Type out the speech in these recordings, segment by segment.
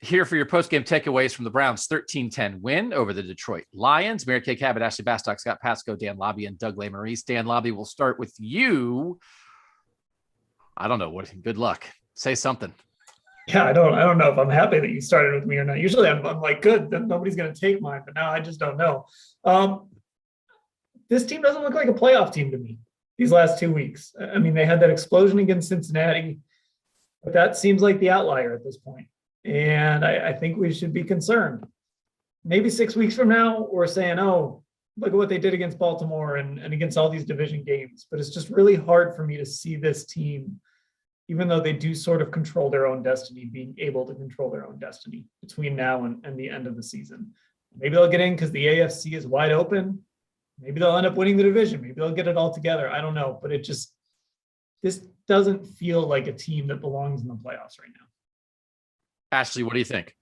Here for your post-game takeaways from the Browns' 13-10 win over the Detroit Lions. Mayor Kay Cabot, Ashley Bastock, Scott Patsko, Dan Labbe, and Doug Lesmerises. Dan Labbe, we'll start with you. I don't know. Good luck. Say something. Yeah, I don't know if I'm happy that you started with me or not. Usually I'm like, good, nobody's going to take mine, but now I just don't know. This team doesn't look like a playoff team to me these last 2 weeks. I mean, they had that explosion against Cincinnati, but that seems like the outlier at this point. And I think we should be concerned. Maybe 6 weeks from now, we're saying, oh, look at what they did against Baltimore and against all these division games. But it's just really hard for me to see this team, even though they do sort of control their own destiny, being able to control their own destiny between now and the end of the season. Maybe they'll get in because the AFC is wide open. Maybe they'll end up winning the division. Maybe they'll get it all together. I don't know. But this doesn't feel like a team that belongs in the playoffs right now. Ashley, what do you think?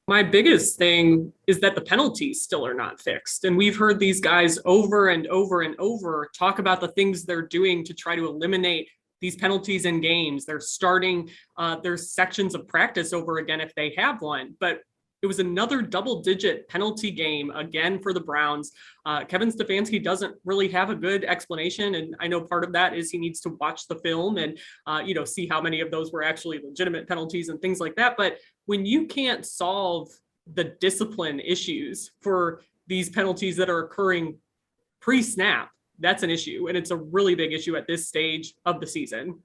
My biggest thing is that the penalties still are not fixed. And we've heard these guys over and over and over talk about the things they're doing to try to eliminate these penalties in games. They're starting their sections of practice over again if they have one. But it was another double-digit penalty game again for the Browns. Kevin Stefanski doesn't really have a good explanation, and I know part of that is he needs to watch the film and see how many of those were actually legitimate penalties and things like that. But when you can't solve the discipline issues for these penalties that are occurring pre-snap, that's an issue, and it's a really big issue at this stage of the season.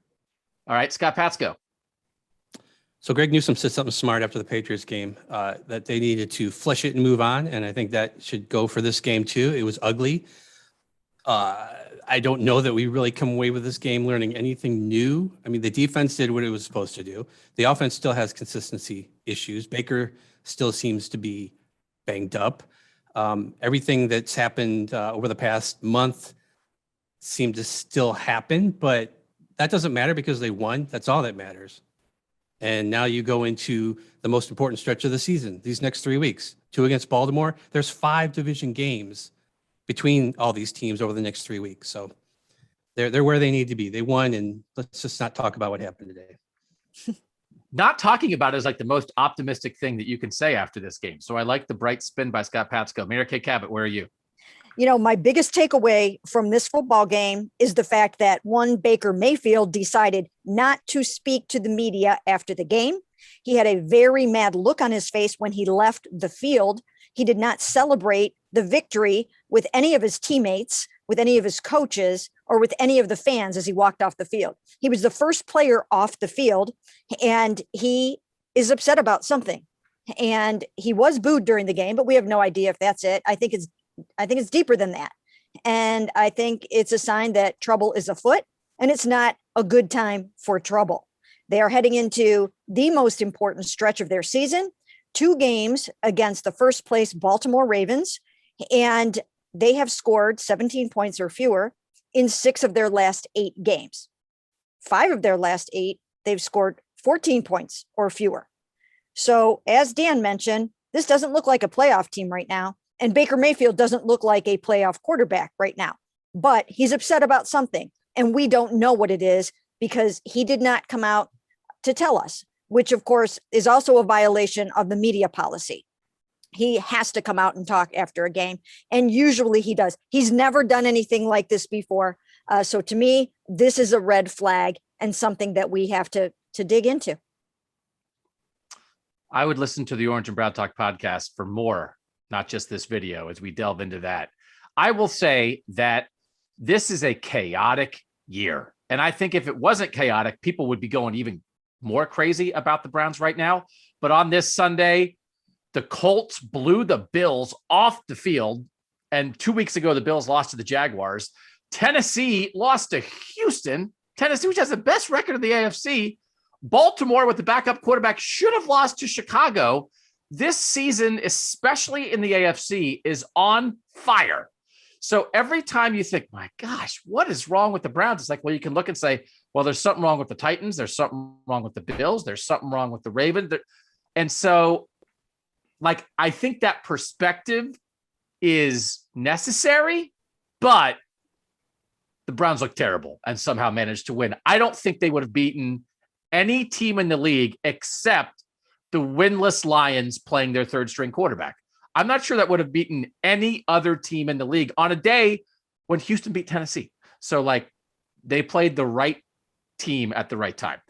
All right, Scott Patsko. So Greg Newsome said something smart after the Patriots game, that they needed to flush it and move on. And I think that should go for this game too. It was ugly. I don't know that we really come away with this game learning anything new. I mean, the defense did what it was supposed to do. The offense still has consistency issues. Baker still seems to be banged up. Everything that's happened over the past month seemed to still happen, but that doesn't matter because they won. That's all that matters. And now you go into the most important stretch of the season, these next 3 weeks, 2 against Baltimore. There's 5 division games between all these teams over the next 3 weeks. So they're where they need to be. They won, and let's just not talk about what happened today. Not talking about it is like the most optimistic thing that you can say after this game. So I like the bright spin by Scott Patsko. Mayor Kay Cabot, where are you? My biggest takeaway from this football game is the fact that one Baker Mayfield decided not to speak to the media after the game. He had a very mad look on his face when he left the field. He did not celebrate the victory with any of his teammates, with any of his coaches, or with any of the fans as he walked off the field. He was the first player off the field, and he is upset about something. And he was booed during the game, but we have no idea if that's it. I think it's deeper than that. And I think it's a sign that trouble is afoot, and it's not a good time for trouble. They are heading into the most important stretch of their season, 2 games against the first place Baltimore Ravens, and they have scored 17 points or fewer in 6 of their last 8 games. 5 of their last 8, they've scored 14 points or fewer. So as Dan mentioned, this doesn't look like a playoff team right now. And Baker Mayfield doesn't look like a playoff quarterback right now, but he's upset about something. And we don't know what it is because he did not come out to tell us, which of course is also a violation of the media policy. He has to come out and talk after a game. And usually he does. He's never done anything like this before. So to me, this is a red flag and something that we have to dig into. I would listen to the Orange and Brown Talk podcast for more, not just this video, as we delve into that. I will say that this is a chaotic year. And I think if it wasn't chaotic, people would be going even more crazy about the Browns right now. But on this Sunday, the Colts blew the Bills off the field. And 2 weeks ago, the Bills lost to the Jaguars. Tennessee lost to Houston. Tennessee, which has the best record of the AFC. Baltimore, with the backup quarterback, should have lost to Chicago. This season, especially in the AFC, is on fire. So every time you think, my gosh, what is wrong with the Browns? It's like, well, you can look and say, well, there's something wrong with the Titans. There's something wrong with the Bills. There's something wrong with the Ravens. And so, like, I think that perspective is necessary, but the Browns look terrible and somehow managed to win. I don't think they would have beaten any team in the league except the winless Lions playing their third string quarterback. I'm not sure that would have beaten any other team in the league on a day when Houston beat Tennessee. So like they played the right team at the right time.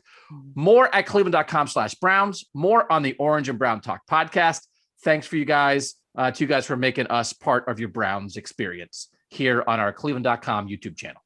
More at cleveland.com/Browns, more on the Orange and Brown Talk podcast. Thanks for you guys, to you guys for making us part of your Browns experience here on our cleveland.com YouTube channel.